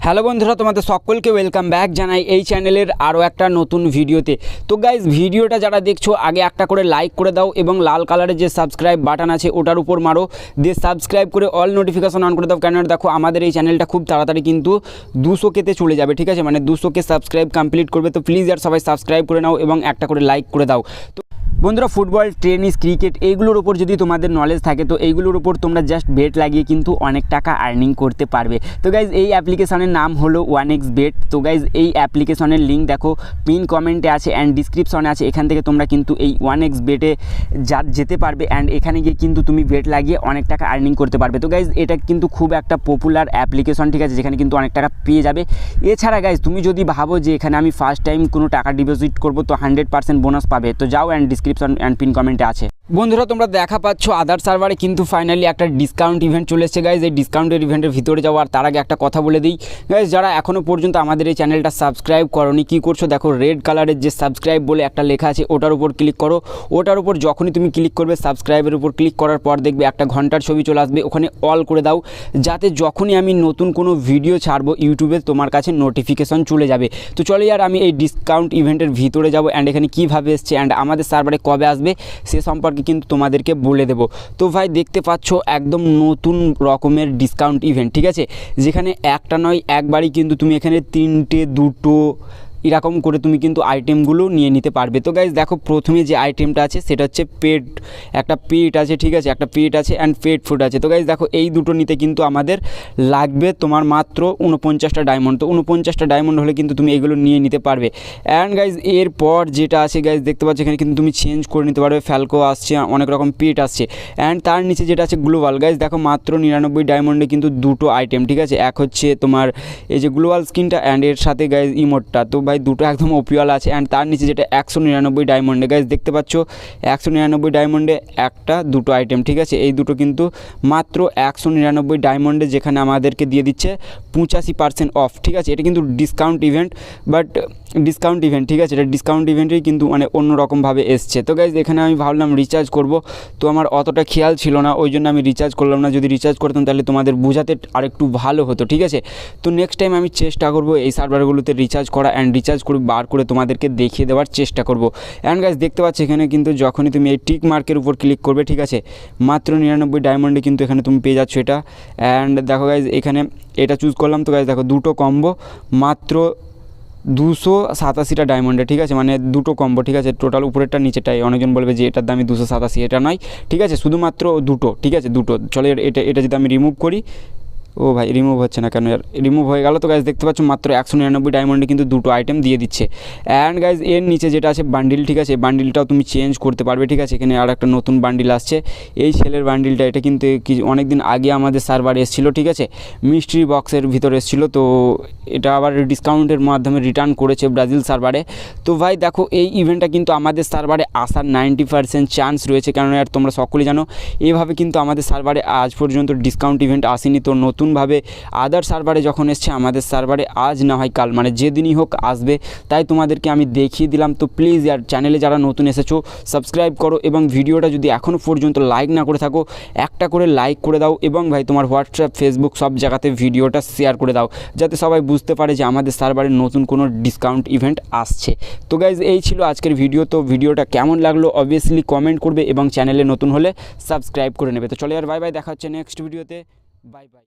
Hello বন্ধুরা, তোমাদের সকলকে ওয়েলকাম ব্যাক জানাই এই চ্যানেলের আরও একটা নতুন ভিডিওতে। তো গাইজ, ভিডিওটা যারা দেখছো আগে একটা করে লাইক করে দাও এবং লাল কালারের যে সাবস্ক্রাইব বাটন আছে ওটার উপর মারো, দিয়ে সাবস্ক্রাইব করে অল নোটিফিকেশন অন করে দাও। কেন দেখো আমাদের এই চ্যানেলটা খুব তাড়াতাড়ি কিন্তু 200K চলে যাবে, ঠিক আছে, মানে 200K সাবস্ক্রাইব কমপ্লিট করবে। তো প্লিজ আর সবাই সাবস্ক্রাইব করে নাও এবং একটা করে লাইক করে দাও। তো বন্ধুরা, ফুটবল, টেনিস, ক্রিকেট এইগুলোর উপর যদি তোমাদের নলেজ থাকে তো এইগুলোর উপর তোমরা জাস্ট বেট লাগিয়ে কিন্তু অনেক টাকা আর্নিং করতে পারবে। তো গাইজ, এই অ্যাপ্লিকেশনের নাম হলো 1xBet। তো গাইজ, এই অ্যাপ্লিকেশনের লিঙ্ক দেখো পিন কমেন্টে আছে অ্যান্ড ডিসক্রিপশনে আছে। এখান থেকে তোমরা কিন্তু এই 1xBet-এ যেতে পারবে অ্যান্ড এখানে গিয়ে কিন্তু তুমি বেট লাগিয়ে অনেক টাকা আর্নিং করতে পারবে। তো গাইজ, এটা কিন্তু খুব একটা পপুলার অ্যাপ্লিকেশন, ঠিক আছে, যেখানে কিন্তু অনেক টাকা পেয়ে যাবে। এছাড়া গাইজ, তুমি যদি ভাবো যে এখানে আমি ফার্স্ট টাইম কোনো টাকা ডিপোজিট করবো তো 100% বোনাস পাবে, তো যাও অ্যান্ড ডিসক্রিপশন অ্যান্ড পিন কমেন্টে আছে। বন্ধুরা, তোমরা দেখা পাচ্ছ আদার সার্ভারে কিন্তু ফাইনালি একটা ডিসকাউন্ট ইভেন্ট চলে এসেছে গাইজ। এই ডিসকাউন্টের ইভেন্টের ভিতরে যাওয়ার তার আগে একটা কথা বলে দিই গাইজ, যারা এখনও পর্যন্ত আমাদের এই চ্যানেলটা সাবস্ক্রাইব করোনি, কী করছো দেখো, রেড কালারের যে সাবস্ক্রাইব বলে একটা লেখা আছে ওটার উপর ক্লিক করো। ওটার উপর যখনই তুমি ক্লিক করবে, সাবস্ক্রাইবের উপর ক্লিক করার পর দেখবে একটা ঘন্টার ছবি চলে আসবে, ওখানে অল করে দাও, যাতে যখনই আমি নতুন কোনো ভিডিও ছাড়বো ইউটিউবে তোমার কাছে নোটিফিকেশন চলে যাবে। তো চলো আর আমি এই ডিসকাউন্ট ইভেন্টের ভিতরে যাবো অ্যান্ড এখানে কীভাবে এসছে অ্যান্ড আমাদের সার্ভারে কবে আসবে সে সম্পর্কে কিন্তু তোমাদেরকে বলে দেবো। তো ভাই, দেখতে পাচ্ছ একদম নতুন রকমের ডিসকাউন্ট ইভেন্ট, ঠিক আছে, যেখানে একটা নয় একবারই কিন্তু তুমি এখানে 3টে 2টো এরকম করে তুমি কিন্তু আইটেমগুলো নিয়ে নিতে পারবে। তো গাইজ দেখো, প্রথমে যে আইটেমটা আছে সেটা হচ্ছে পেট, একটা পেট আছে, ঠিক আছে, একটা পেট আছে অ্যান্ড পেট ফুড আছে। তো গাইজ দেখো, এই দুটো নিতে কিন্তু আমাদের লাগবে তোমার মাত্র 49টা ডায়মন্ড। তো 49টা ডায়মন্ড হলে কিন্তু তুমি এগুলো নিয়ে নিতে পারবে। অ্যান্ড গাইজ, এরপর যেটা আছে গাইজ দেখতে পাচ্ছ এখানে কিন্তু তুমি চেঞ্জ করে নিতে পারবে, ফ্যালকো আসছে, অনেক রকম পেট আসছে। অ্যান্ড তার নিচে যেটা আছে গ্লোবাল, গাইজ দেখো মাত্র 99 ডায়মন্ডে কিন্তু দুটো আইটেম, ঠিক আছে, এক হচ্ছে তোমার এই যে গ্লোবাল স্কিনটা অ্যান্ড এর সাথে গাইজ ইমোটটা। তো ভাই, দুটো একদম ওপিওয়াল আছে। অ্যান্ড তার নিচে যেটা 199 ডায়মন্ডে, গাইজ দেখতে পাচ্ছ 199 ডায়মন্ডে দুটো আইটেম, ঠিক আছে, এই দুটো কিন্তু মাত্র 199 ডায়মন্ডে, যেখানে আমাদেরকে দিয়ে দিচ্ছে 85% অফ, ঠিক আছে। এটা কিন্তু discount event, but discount event, ঠিক আছে, এটা ডিসকাউন্ট ইভেন্টেই কিন্তু মানে অন্যরকমভাবে এসছে। তো গাইজ, এখানে আমি ভাবলাম রিচার্জ করব, তো আমার অতটা খেয়াল ছিল না, ওই জন্য আমি রিচার্জ করলাম না। যদি রিচার্জ করতাম তাহলে তোমাদের বোঝাতে আরেকটু ভালো হতো, ঠিক আছে। তো নেক্সট টাইম আমি চেষ্টা করব এই সার্ভারগুলোতে রিচার্জ করা অ্যান্ড রিচার্জ করে বার করে তোমাদেরকে দেখিয়ে দেওয়ার চেষ্টা করব। অ্যান্ড গাইজ দেখতে পাচ্ছ এখানে কিন্তু যখনই তুমি এই টিক মার্কের উপর ক্লিক করবে, ঠিক আছে, মাত্র 99 ডায়মন্ডে কিন্তু এখানে তুমি পেয়ে যাচ্ছ এটা। অ্যান্ড দেখো গাইজ, এখানে এটা চুজ করলাম। তো গাইজ দেখো, দুটো কম্বো মাত্র 287টা ডায়মন্ডে, ঠিক আছে, মানে দুটো কম্বো, ঠিক আছে, টোটাল উপরেরটা নিচেটাই। অনেকজন বলবে যে এটার দামই 287, এটা নয়, ঠিক আছে, শুধুমাত্র দুটো, ঠিক আছে, দুটো। চলে এটা যদি আমি রিমুভ করি, ও ভাই রিমুভ হচ্ছে না কেন, রিমুভ হয়ে গেল। তো গাইজ দেখতে পাচ্ছ মাত্র 199 ডায়মন্ডে কিন্তু দুটো আইটেম দিয়ে দিচ্ছে। অ্যান্ড গাইজ, এর নিচে যেটা আছে বান্ডিল, ঠিক আছে, বান্ডিলটাও তুমি চেঞ্জ করতে পারবে, ঠিক আছে। এখানে আর একটা নতুন বান্ডিল আসছে, এই সেলের বান্ডিলটা, এটা কিন্তু অনেক দিন আগে আমাদের সার্ভারে এসেছিলো, ঠিক আছে, মিস্ট্রি বক্সের ভিতরে এসেছিলো। তো এটা আবার ডিসকাউন্টের মাধ্যমে রিটার্ন করেছে ব্রাজিল সার্ভারে। তো ভাই দেখো, এই ইভেন্টটা কিন্তু আমাদের সার্ভারে আসার 90% চান্স রয়েছে, কারণ আর তোমরা সকলেই জানো এভাবে কিন্তু আমাদের সার্ভারে আজ পর্যন্ত ডিসকাউন্ট ইভেন্ট আসেনি। তো নতুনভাবে আদার সার্ভারে যখন এসছে আমাদের সার্ভারে আজ না হয় কাল, মানে যেদিনই হোক আসবে, তাই তোমাদেরকে আমি দেখিয়ে দিলাম। তো প্লিজ আর চ্যানেলে যারা নতুন এসেছো সাবস্ক্রাইব করো এবং ভিডিওটা যদি এখনও পর্যন্ত লাইক না করে থাকো একটা করে লাইক করে দাও এবং ভাই তোমার হোয়াটসঅ্যাপ, ফেসবুক সব জায়গাতে ভিডিওটা শেয়ার করে দাও, যাতে সবাই বুঝতে পারে যে আমাদের সার্ভারে নতুন কোনো ডিসকাউন্ট ইভেন্ট আসছে। তো গাইজ, এই ছিল আজকের ভিডিও। তো ভিডিওটা কেমন লাগলো অবভিয়াসলি কমেন্ট করবে এবং চ্যানেলে নতুন হলে সাবস্ক্রাইব করে নেবে। তো চলে আর বাই বাই, দেখা হচ্ছে নেক্সট ভিডিওতে, বাই বাই।